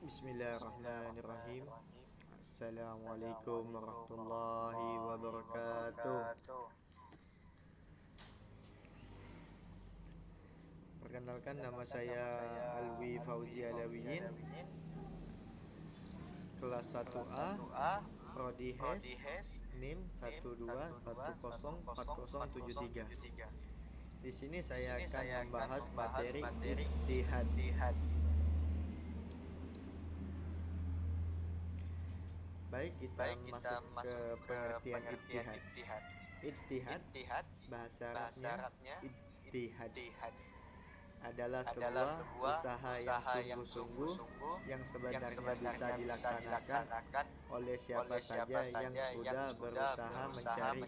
Bismillahirrahmanirrahim. Assalamualaikum warahmatullahi wabarakatuh. Perkenalkan, nama saya Alwi Fauzi Alawiyin, kelas 1A, Prodi HES, NIM 121040473. Di sini saya akan membahas materi ittihad. Baik, kita masuk ke pengertian ittihad. Ittihad bahasa Arabnya ittihad adalah sebuah usaha yang sungguh-sungguh yang sebenarnya bisa dilaksanakan oleh siapa saja yang sudah berusaha mencari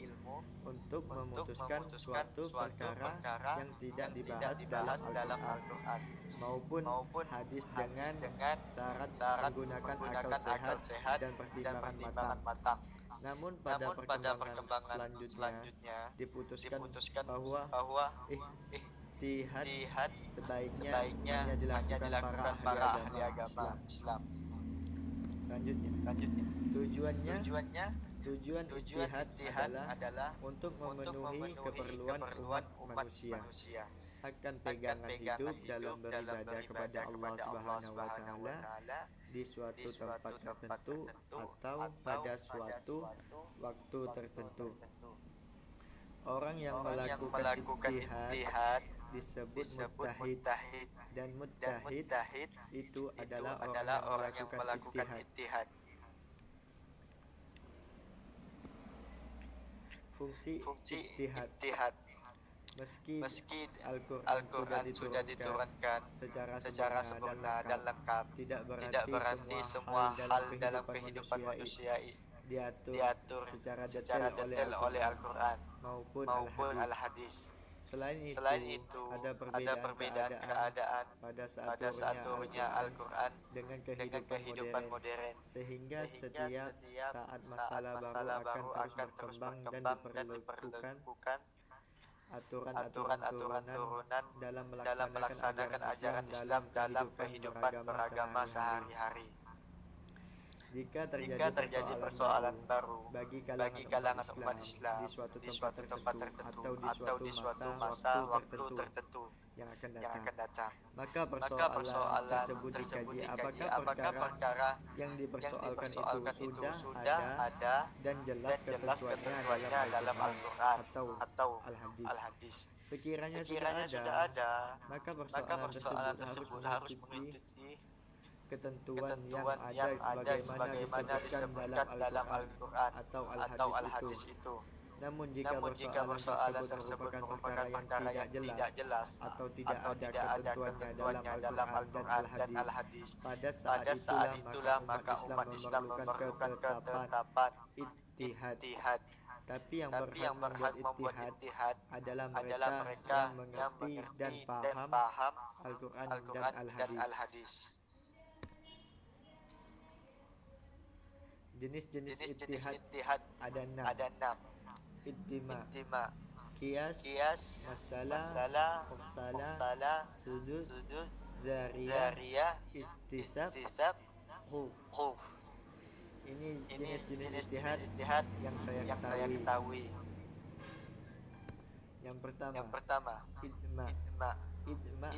ilmu untuk memutuskan suatu perkara yang tidak dibahas dalam Al-Quran maupun hadis dengan syarat menggunakan akal sehat dan pertimbangan matang. Namun pada perkembangan selanjutnya diputuskan bahwa ittihad sebaiknya hanya dilakukan para ahli agama Islam. Selanjutnya, tujuan ittihad adalah untuk memenuhi keperluan umat manusia akan pegangan hidup dalam beribadah kepada Allah Subhanahu wa taala di suatu tempat tertentu atau pada suatu waktu tertentu. Orang yang melakukan ittihad disebut muttahid, dan muttahid itu adalah orang yang melakukan ittihad. Fungsi ittihad. Meski Al-Quran sudah diturunkan secara sempurna dan lengkap, tidak berarti semua hal dalam kehidupan manusia diatur secara detail oleh Al-Quran maupun Al-Hadis. Selain itu, ada perbedaan keadaan pada saat turunnya Al-Quran dengan kehidupan modern, sehingga setiap saat masalah baru akan terus berkembang dan diperlukan aturan turunan dalam melaksanakan ajaran Islam dalam kehidupan beragama sehari-hari. Jika terjadi persoalan baru bagi kalangan umat Islam di suatu tempat tertentu atau di suatu masa waktu tertentu yang akan datang, maka persoalan tersebut dikaji apakah perkara yang dipersoalkan itu sudah ada dan jelas ketentuannya dalam Al-Quran atau Al-Hadis. Sekiranya sudah ada, maka persoalan tersebut harus mengikuti ketentuan yang ada sebagaimana disebutkan dalam Al-Quran atau Al-Hadis itu. Namun jika persoalan tersebut merupakan perkara yang tidak jelas atau tidak ada ketentuannya dalam Al-Quran dan Al-Hadis, pada saat itulah maka umat Islam memerlukan ketetapan ittihad. Tapi yang berhak membuat ittihad adalah mereka yang mengerti dan paham Al-Quran dan Al-Hadis. Jenis-jenis ittihad ada 6. Ijtima, qiyas, masalah, mursala, sudud, zariyah, istisab, khuf. Ini jenis-jenis ittihad yang saya ketahui. Yang pertama, Ijma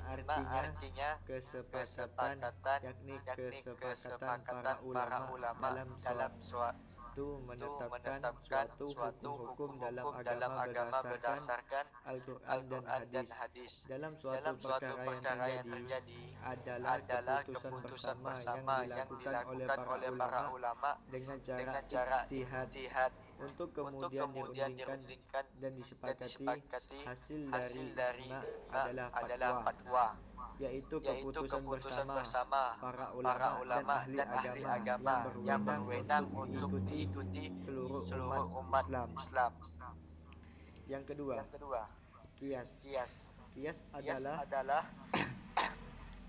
artinya kesepakatan, yakni kesepakatan para ulama dalam suatu menetapkan suatu hukum dalam agama berdasarkan Al-Quran dan Hadis. Dalam suatu perkara yang terjadi adalah keputusan bersama yang dilakukan oleh para ulama dengan cara ittihad untuk kemudian dirundingkan dan disepakati. Hasil dari ijma adalah fatwa, yaitu keputusan bersama para ulama dan ahli agama yang berwenang untuk diikuti seluruh umat Islam. Yang kedua, qiyas adalah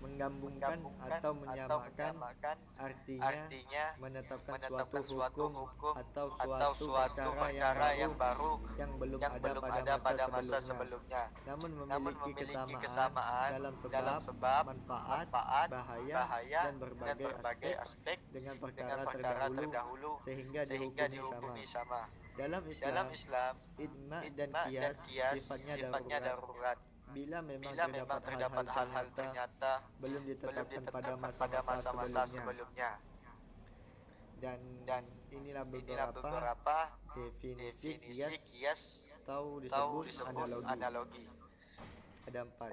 menggabungkan atau menyamakan, artinya menetapkan suatu hukum atau suatu perkara yang baru yang belum ada pada masa sebelumnya, namun memiliki kesamaan dalam sebab, manfaat, bahaya, dan berbagai aspek dengan perkara terdahulu sehingga dihukumi sama. Dalam Islam, ijma dan qiyas sifatnya darurat. Bila memang terdapat hal-hal ternyata belum ditetapkan pada masa-masa sebelumnya. Dan inilah beberapa definisi qiyas atau disebut analogi. Ada empat.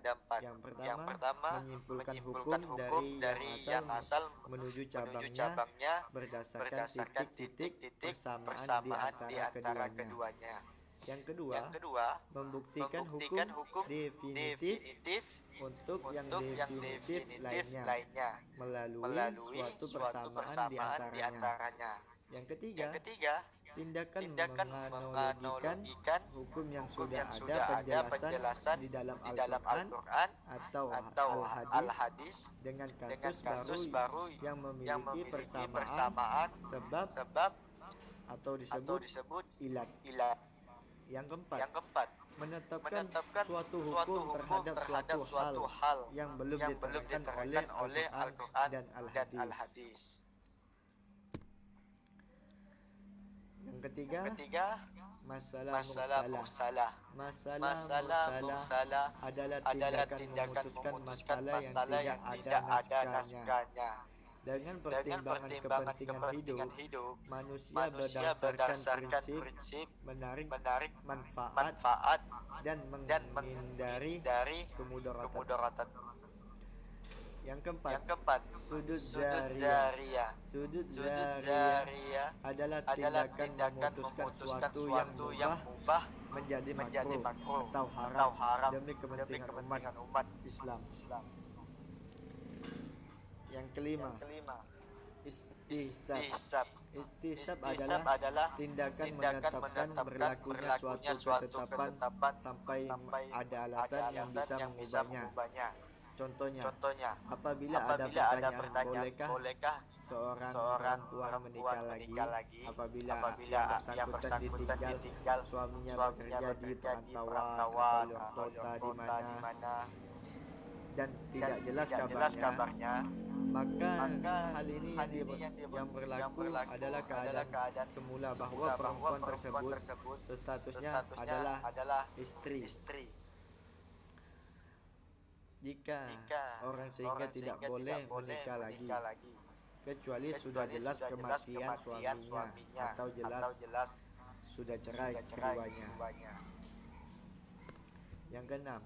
Yang pertama, menyimpulkan hukum dari yang asal menuju cabangnya berdasarkan titik-titik persamaan di antara keduanya. Yang kedua, membuktikan hukum definitif untuk yang definitif lainnya melalui suatu persamaan di antaranya. Yang ketiga, tindakan menganalogikan hukum yang sudah ada penjelasan di dalam Al-Quran atau Al-Hadis dengan kasus baru yang memiliki persamaan sebab atau disebut ilat. Yang keempat, menetapkan suatu hukum terhadap suatu hal yang belum diterangkan oleh Al-Quran dan Al-Hadis. Yang ketiga, masalah mursalah. Masalah mursalah adalah tindakan memutuskan masalah yang tidak ada naskahnya. Dengan pertimbangan kepentingan hidup, manusia berdasarkan prinsip menarik manfaat dan menghindari kemudaratan. Yang keempat, sudut zariyah. Sudut zariyah adalah tindakan memutuskan suatu yang mubah menjadi makruh atau haram demi kepentingan umat Islam. Yang kelima, istisab adalah tindakan menetapkan berlakunya suatu ketetapan sampai ada alasan yang bisa mengubahnya. Contohnya, apabila ada pertanyaan, bolehkah seorang perempuan menikah lagi apabila yang bersangkutan ditinggal suaminya bekerja di perantauan atau luar kota di mana dan tidak jelas kabarnya, maka hal ini yang berlaku adalah keadaan semula bahwa perempuan tersebut statusnya adalah istri. Jika orang sehingga tidak boleh menikah lagi kecuali sudah jelas kematian suaminya atau jelas sudah cerai keduanya. Yang keenam,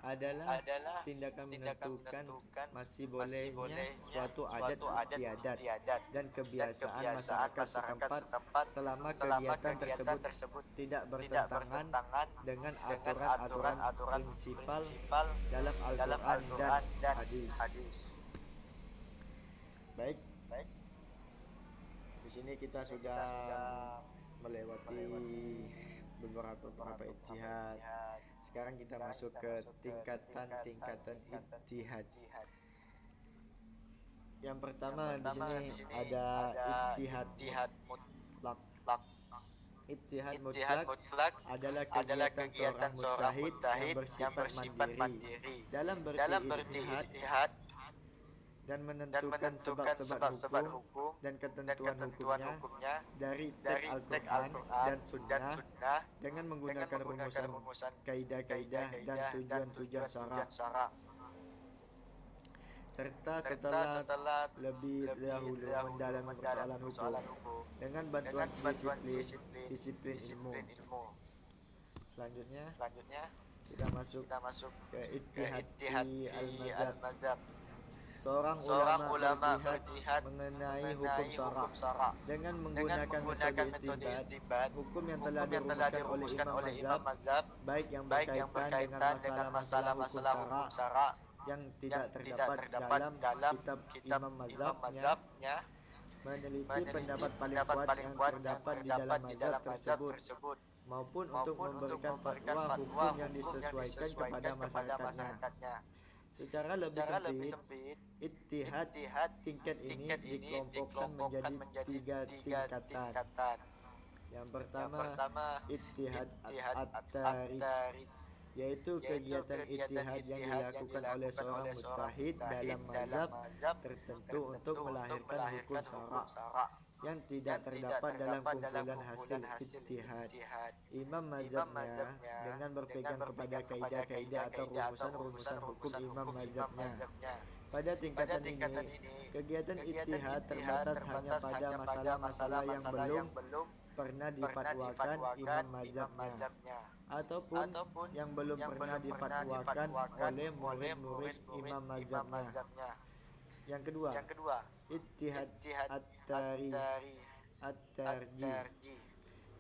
adalah tindakan menentukan masih bolehnya suatu adat istiadat dan kebiasaan masyarakat setempat selama kegiatan tersebut tidak bertentangan dengan aturan prinsipal dalam Al-Quran dan Hadis. Baik. Di sini kita sudah melewati beberapa ijtihad. Sekarang kita masuk ke tingkatan ijtihad. Yang pertama di sini ada ijtihad mutlak. Ijtihad mutlak adalah kegiatan seorang mujtahid yang bersifat mandiri dalam berijtihad dan menentukan sebab-sebab hukum dan ketentuan hukumnya dari teks Al-Quran dan Sunnah dengan menggunakan rumusan kaidah-kaidah dan tujuan-tujuan syara'. Serta setelah lebih dahulu mendalami persoalan hukum dengan bantuan disiplin ilmu. Selanjutnya kita masuk ke ijtihad al-mazhab. Seorang ulama berjihad mengenai hukum syara' dengan menggunakan metode istinbat hukum yang telah dirumuskan oleh imam mazhab, baik yang berkaitan dengan masalah hukum syara' yang tidak terdapat dalam kitab imam mazhabnya, meneliti pendapat paling kuat yang terdapat di dalam mazhab tersebut, maupun untuk memberikan fatwa hukum yang disesuaikan kepada masyarakatnya. Secara lebih sempit, ittihad tingkat ini dikelompokkan menjadi 3 tingkatan. Yang pertama, ittihad at-tarid, yaitu kegiatan ittihad yang dilakukan oleh seorang mujtahid dalam mazhab tertentu untuk melahirkan hukum syara' yang tidak terdapat dalam kumpulan hasil ittihad. Imam mazhabnya dengan berpegang kepada kaidah-kaidah atau rumusan-rumusan hukum imam mazhabnya. Pada tingkatan ini, kegiatan ittihad terbatas hanya pada masalah-masalah yang belum pernah difatwakan imam mazhabnya, ataupun yang belum pernah difatwakan oleh murid-murid imam mazhabnya. Yang kedua, ittihad at-tarji,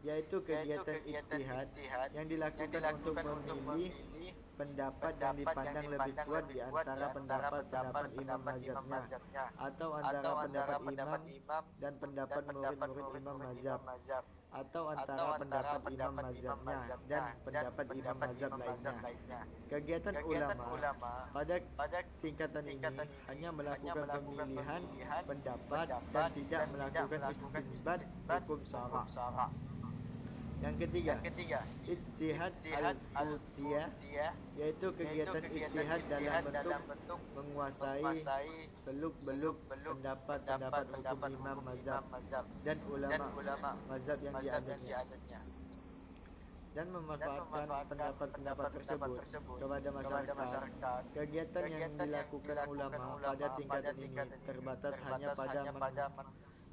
yaitu kegiatan ittihad yang dilakukan untuk memilih pendapat yang dipandang lebih kuat di antara pendapat-pendapat imam mazhabnya, atau antara pendapat imam dan pendapat murid-murid imam mazhab, atau antara pendapat imam mazhabnya dan pendapat imam mazhab lainnya. Kegiatan ulama pada tingkatan ini hanya melakukan pemilihan pendapat dan tidak melakukan istinbat hukum syara'. Yang ketiga, ittihad al-futiyah, yaitu kegiatan ittihad dalam bentuk menguasai seluk-beluk pendapat-pendapat hukum imam mazhab dan ulama mazhab yang dianutnya, dan memanfaatkan pendapat-pendapat tersebut kepada masyarakat. Kegiatan yang dilakukan ulama pada tingkatan ini terbatas hanya pada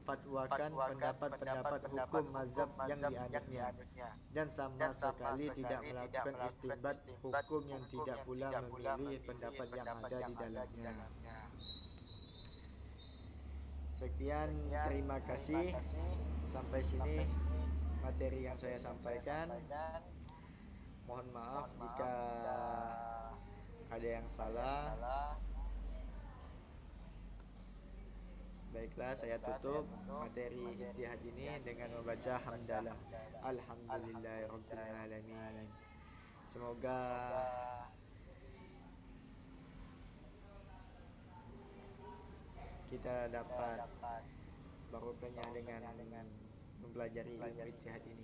fatwakan pendapat-pendapat hukum mazhab yang dianutnya, dan sama sekali tidak melakukan istinbat hukum yang tidak pula memilih pendapat yang ada di dalamnya. Sekian, terima kasih. Sampai sini materi yang saya sampaikan. Mohon maaf jika ada yang salah. Baiklah, saya tutup materi ittihad ini dengan membaca hamdalah. Alhamdulillahirabbil alamin. Semoga kita dapat barokahnya dengan mempelajari ilmu ittihad ini.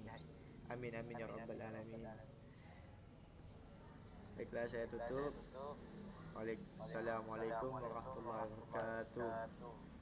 Amin amin ya rabbal alamin. Baiklah, saya tutup. Assalamualaikum warahmatullahi wabarakatuh.